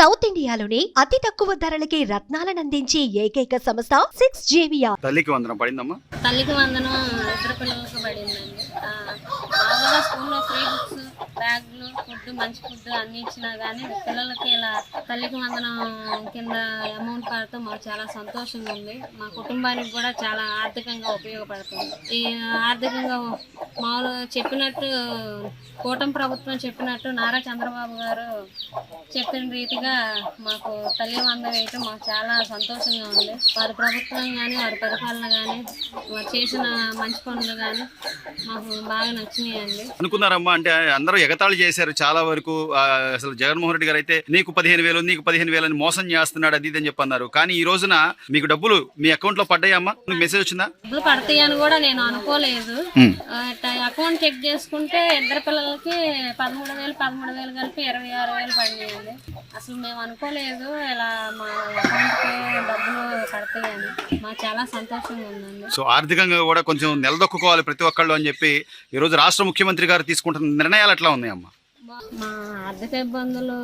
South ఇండియాలోని అతి తక్కువ ధరలకి రత్నాలనందించే ఏకైక సంస్థ 6JVR. తల్లికి వందనం పడిందమ్మా? తల్లికి వందనం ఇద్దరు పిల్లలకు పడిందండి. మామూలుగా స్కూల్లో ఫ్రీ బుక్స్, బ్యాగులు, ఫుడ్, మంచి ఫుడ్ అన్ని ఇచ్చినా కానీ పిల్లలకి ఇలా తల్లికి వందనం కింద అమౌంట్ పడితే మాకు చాలా సంతోషంగా ఉంది. మా కుటుంబానికి కూడా చాలా ఆర్థికంగా ఉపయోగపడుతుంది. ఈ ఆర్థికంగా మామూలుగా చెప్పినట్టు కూటమి ప్రభుత్వం చెప్పినట్టు నారా చంద్రబాబు గారు చెప్పిన రీతిగా మాకు తల్లి వందనం వేయటం మాకు చాలా సంతోషంగా ఉంది. వారి ప్రభుత్వం కానీ వారి పరిపాలన కానీ వారు చేసిన మంచి పనులు కానీ మాకు బాగా నచ్చినాయండి. అనుకున్నారమ్మా, అంటే అందరూ ఎగతాళి చేశారు చాలా వరకు. అసలు జగన్మోహన్ రెడ్డి గారు అయితే నీకు 15,000 నీకు 15,000 అని మోసం చేస్తున్నాడు అది అని చెప్పన్నారు. కానీ ఈ రోజున మీకు డబ్బులు మీ అకౌంట్ లో పడ్డాయమ్మా? మెసేజ్ వచ్చిందా? డబ్బులు పడతాయని కూడా నేను అనుకోలేదు. అకౌంట్ చెక్ చేసుకుంటే ఇద్దరు పిల్లలకి 13,000 కలిపి 26,000 పడినాయండి. అసలు మేము అనుకోలేదు ఇలా మా అకౌంట్కి డబ్బులు పడతాయని. మాకు చాలా సంతోషంగా ఉందండి. సో ఆర్థికంగా కూడా కొంచెం నిలదొక్కుకోవాలి ప్రతి ఒక్కళ్ళు అని చెప్పి ఈ రోజు రాష్ట్ర ముఖ్యమంత్రి గారు తీసుకుంటున్న నిర్ణయాలు ఎట్లా ఉన్నాయమ్మా? మా ఆర్థిక ఇబ్బందులు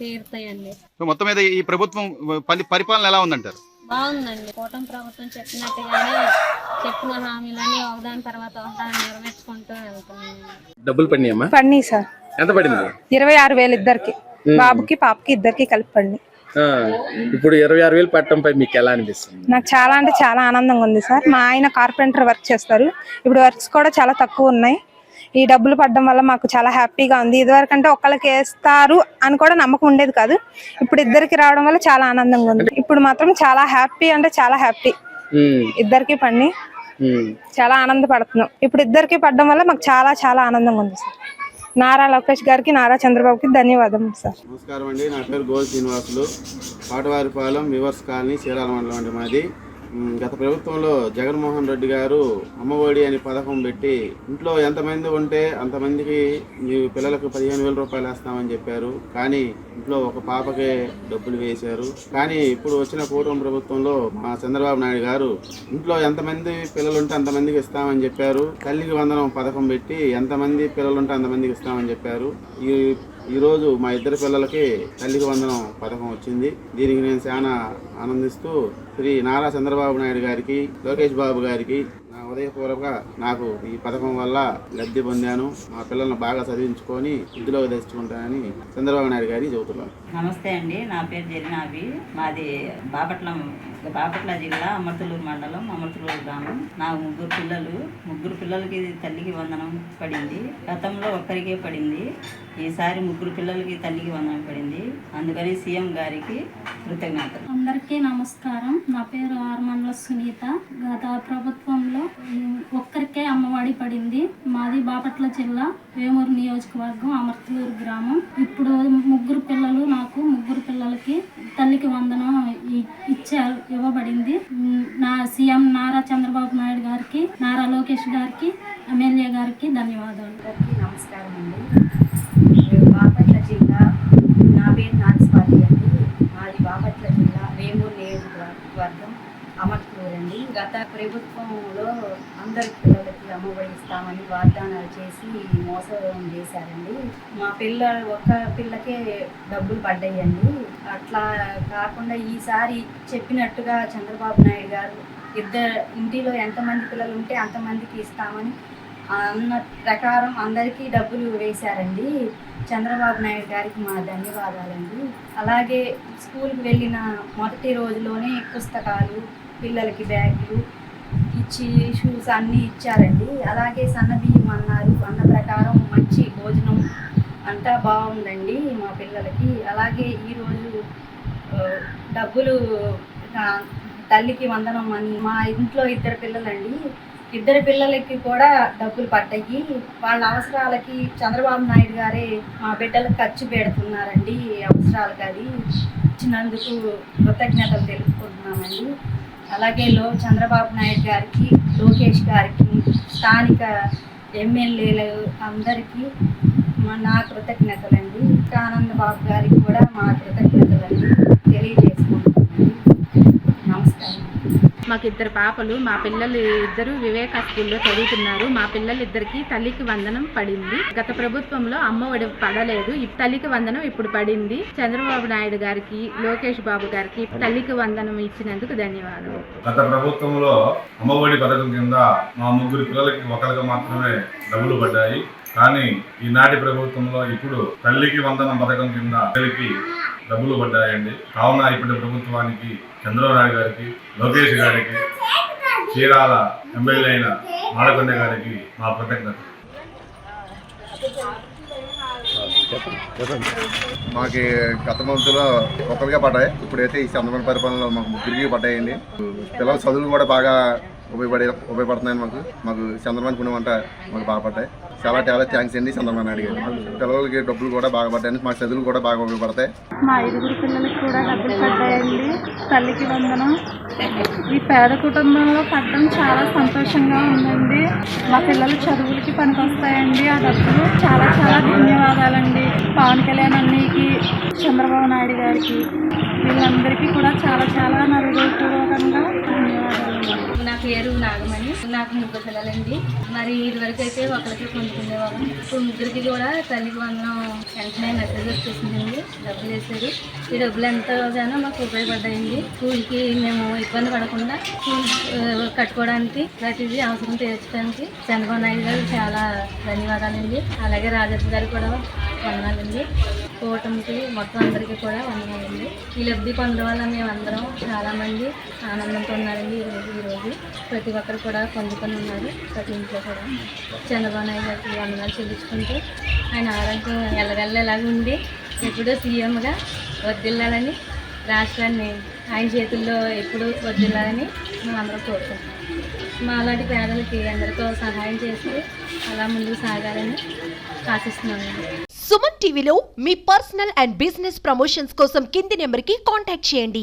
తీరుతాయండి. మొత్తం మీద ఈ ప్రభుత్వం పరిపాలన ఎలా ఉందంటారు? బాగుందండి. కూటమి ప్రభుత్వం చెప్పినట్టుగానే చెప్పిన హామీలన్నీ ఒకదాని తర్వాత ఒకదాన్ని నెరవేర్చుకుంటూ వెళ్తున్నాయి. డబ్బులు పడినాయమ్మా? పడినాయి సార్. ఎంత పడింది? 26,000 ఇద్దరికి, బాబుకి పాపకి ఇద్దరికి కలిపి పడినాయి. ఇప్పుడు 26,000 పట్టడంపై మీకు ఎలా అనిపిస్తుంది? నాకు చాలా అంటే చాలా ఆనందంగా ఉంది సార్. మా ఆయన కార్పెంటర్ వర్క్ చేస్తారు. ఇప్పుడు వర్క్స్ కూడా చాలా తక్కువ ఉన్నాయి. ఈ డబ్బులు పడడం వల్ల మాకు చాలా హ్యాపీగా ఉంది. ఇదివరకంటే ఒకళ్ళకి వేస్తారు అని కూడా నమ్మకం ఉండేది కాదు. ఇప్పుడు ఇద్దరికి రావడం వల్ల చాలా ఆనందంగా ఉంది. ఇప్పుడు మాత్రం చాలా హ్యాపీ అంటే చాలా హ్యాపీ. ఇద్దరికి పడి చాలా ఆనందపడుతున్నాం. ఇప్పుడు ఇద్దరికి పడడం వల్ల మాకు చాలా చాలా ఆనందంగా ఉంది సార్. నారా లోకేష్ గారికి, నారా చంద్రబాబుకి ధన్యవాదములు సార్. నమస్కారం అండి. నా పేరు గోల్ శ్రీనివాసులు. పాటవారిపాలెం వివర్స్ కాలనీ, చీరాల మండలం అండి మాది. గత ప్రభుత్వంలో జగన్మోహన్ రెడ్డి గారు అమ్మఒడి అని పథకం పెట్టి ఇంట్లో ఎంతమంది ఉంటే అంతమందికి మీ పిల్లలకు 15,000 రూపాయలు వేస్తామని చెప్పారు. కానీ ఇంట్లో ఒక పాపకే డబ్బులు వేశారు. కానీ ఇప్పుడు వచ్చిన కూటమి ప్రభుత్వంలో మా చంద్రబాబు నాయుడు గారు ఇంట్లో ఎంతమంది పిల్లలు ఉంటే అంతమందికి ఇస్తామని చెప్పారు. తల్లికి వందనం పథకం పెట్టి ఎంతమంది పిల్లలు ఉంటే అంతమందికి ఇస్తామని చెప్పారు. ఈరోజు మా ఇద్దరు పిల్లలకి తల్లికి వందనం పథకం వచ్చింది. దీనికి నేను చాలా ఆనందిస్తూ శ్రీ నారా చంద్రబాబు నాయుడు గారికి, లోకేష్ బాబు గారికి నా ఉదయపూర్వక నాకు ఈ పథకం వల్ల లబ్ధి పొందాను. మా పిల్లల్ని బాగా చదివించుకొని ఇందులోకి తెచ్చుకుంటానని చంద్రబాబు నాయుడు గారికి చెబుతున్నాను. నమస్తే అండి. నా పేరు జరినాబి. మాది బాపట్ల జిల్లా అమర్తలూరు మండలం, అమర్తలూరు గ్రామం. నా ముగ్గురు పిల్లలకి తల్లికి వందనం పడింది. గతంలో ఒక్కరికే పడింది. ఈసారి ముగ్గురు పిల్లలకి తల్లికి వందనం పడింది. అందుకని సీఎం గారికి కృతజ్ఞతలు. అందరికీ నమస్కారం. నా పేరు ఆర్మన్ల సునీత. గత ప్రభుత్వంలో ఒక్కరికే అమ్మఒడి పడింది. మాది బాపట్ల జిల్లా, వేమూరు నియోజకవర్గం, అమర్తలూరు గ్రామం. ఇప్పుడు ముగ్గురు పిల్లలకి తల్లికి వందనం ఇవ్వబడింది. నా సీఎం నారా చంద్రబాబు నాయుడు గారికి, నారా లోకేష్ గారికి, ఎమ్మెల్యే గారికి ధన్యవాదాలు. నమస్కారం అండి. బాపట్ల జిల్లా, నా పేరు నాగస్వాతి అండి. మాది బాపట్ల జిల్లా, వేమూరు నియోజకవర్గం, అమర్తలూరు అండి. గత ప్రభుత్వంలో అందరి పిల్లలకి అమ్మఒడి ఇస్తామని వాగ్దానాలు చేసి మోసం చేశారండి. మా ఒక్క పిల్లకే డబ్బులు పడ్డాయండి. అట్లా కాకుండా ఈసారి చెప్పినట్టుగా చంద్రబాబు నాయుడు గారు ఇంటిలో ఎంతమంది పిల్లలు ఉంటే అంతమందికి ఇస్తామని అన్న ప్రకారం అందరికీ డబ్బులు వేశారండి. చంద్రబాబు నాయుడు గారికి మా ధన్యవాదాలండి. అలాగే స్కూల్కి వెళ్ళిన మొదటి రోజులోనే పుస్తకాలు, పిల్లలకి బ్యాగులు ఇచ్చి షూస్ అన్నీ ఇచ్చారండి. అలాగే సన్నబియ్యం అన్నారు. అన్న ప్రకారం మంచి భోజనం అంతా బాగుందండి మా పిల్లలకి. అలాగే ఈరోజు డబ్బులు తల్లికి వందనం అని మా ఇంట్లో ఇద్దరు పిల్లలండి. ఇద్దరు పిల్లలకి కూడా డబ్బులు పడ్డాయి. వాళ్ళ అవసరాలకి చంద్రబాబు నాయుడు గారే మా బిడ్డలకు ఖర్చు పెడుతున్నారండి. అవసరాలకి అది ఇచ్చినందుకు కృతజ్ఞతలు తెలుపుకుంటున్నామండి. అలాగే చంద్రబాబు నాయుడు గారికి, లోకేష్ గారికి, స్థానిక ఎమ్మెల్యేలు అందరికీ నా కృతజ్ఞతలండి. ఆనంద్ బాబు గారికి కూడా మా కృతజ్ఞతలండి తెలియజేసుకుంటున్నామండి. నమస్కారం. మాకు 2 పాపలు. మా పిల్లలు ఇద్దరు వివేక స్కూల్లో చదువుతున్నారు. మా పిల్లలిద్దరికి తల్లికి వందనం పడింది. గత ప్రభుత్వంలో అమ్మఒడి పడలేదు. తల్లికి వందనం ఇప్పుడు పడింది. చంద్రబాబు నాయుడు గారికి, లోకేష్ బాబు గారికి తల్లికి వందనం ఇచ్చినందుకు ధన్యవాదాలు. గత ప్రభుత్వంలో అమ్మఒడి పథకం కింద మా 3 పిల్లలకి ఒకరికి మాత్రమే డబ్బులు పడ్డాయి. కానీ ఈనాటి ప్రభుత్వంలో ఇప్పుడు తల్లికి వందనం పథకం కింద పిల్లలకి డబ్బులు పడ్డాయండి. కావున ఇప్పటి ప్రభుత్వానికి, చంద్రబాబు నాయుడు గారికి, లోకేష్ గారికి, చీరాల ఎమ్మెల్యే అయిన మాడకొండ గారికి మా కృతజ్ఞత. మాకు గత మంత్లో ఒకరిగా పడ్డాయి. ఇప్పుడైతే ఈ చంద్రబాబు పరిపాలనలో మాకు 3 పడ్డాయండి. పిల్లల చదువులు కూడా బాగా ఉపయోగపడుతున్నాయి. మాకు చంద్రబాబు పుణ్యం అంట మాకు బాగా పడ్డాయి. చాలా థ్యాంక్స్ అండి చంద్రబాబు నాయుడు గారు. పిల్లలకి డబ్బులు కూడా బాగా పడ్డాయి. మా చదువులు కూడా బాగా ఉపయోగపడతాయి. మా 5 పిల్లలకి కూడా డబ్బులు పడ్డాయండి. తల్లికి వందనం. ఈ పేద కుటుంబంలో పడడం చాలా సంతోషంగా ఉందండి. మా పిల్లల చదువులకి పనికొస్తాయండి ఆ డబ్బులు. చాలా ధన్యవాదాలండి పవన్ కళ్యాణ్ అన్నయ్యకి, చంద్రబాబు నాయుడు గారికి, వీళ్ళందరికీ కూడా చాలా నా హృదయపూర్వకంగా ధన్యవాదాలు. నా పేరు నాగమణి. నాకు 3 పిల్లలండి. మరి ఇదివరకు అయితే ఒకరికి పొందుకునేవాళ్ళం. ఇప్పుడు 3కి కూడా తల్లికి వందనం వెంటనే మెసేజ్ వచ్చేసిందండి. డబ్బులు వేసారు. ఈ డబ్బులు ఎంతగానో మాకు ఉపయోగపడ్డాయండి. స్కూల్కి మేము ఇబ్బంది పడకుండా స్కూల్ కట్టుకోవడానికి, ప్రతిదీ అవసరం తీర్చడానికి చంద్రబాబు నాయుడు గారు చాలా ధన్యవాదాలండి. అలాగే రాజప్ప గారు కూడా వందనాలండి. కూటమికి మొత్తం అందరికీ కూడా వందనాలండి. ఈ లబ్ధి పొందడం వల్ల మేమందరం చాలామంది ఆనందంతో ఉన్నారండి. ఈరోజు ప్రతి ఒక్కరు కూడా పొందుకొని ఉన్నారు. ప్రతి ఇంట్లో కూడా చంద్రబాబు నాయుడు గారికి వందనాలు చెల్లించుకుంటూ ఆయన ఆరోగ్యం ఎల్లగల్లేలాగా ఉండి ఎప్పుడూ సీఎంగా వర్ధిల్లాలని, రాష్ట్రాన్ని ఆయన చేతుల్లో ఎప్పుడూ వర్ధిల్లాలని మేమందరం కోరుకుంటున్నాం. మా అలాంటి పేదలకి అందరితో సహాయం చేస్తూ అలా ముందుకు సాగాలని ఆశిస్తున్నామండి. సుమన్ టీవీలో మీ పర్సనల్ అండ్ బిజినెస్ ప్రమోషన్స్ కోసం కింది నెంబర్కి కాంటాక్ట్ చేయండి.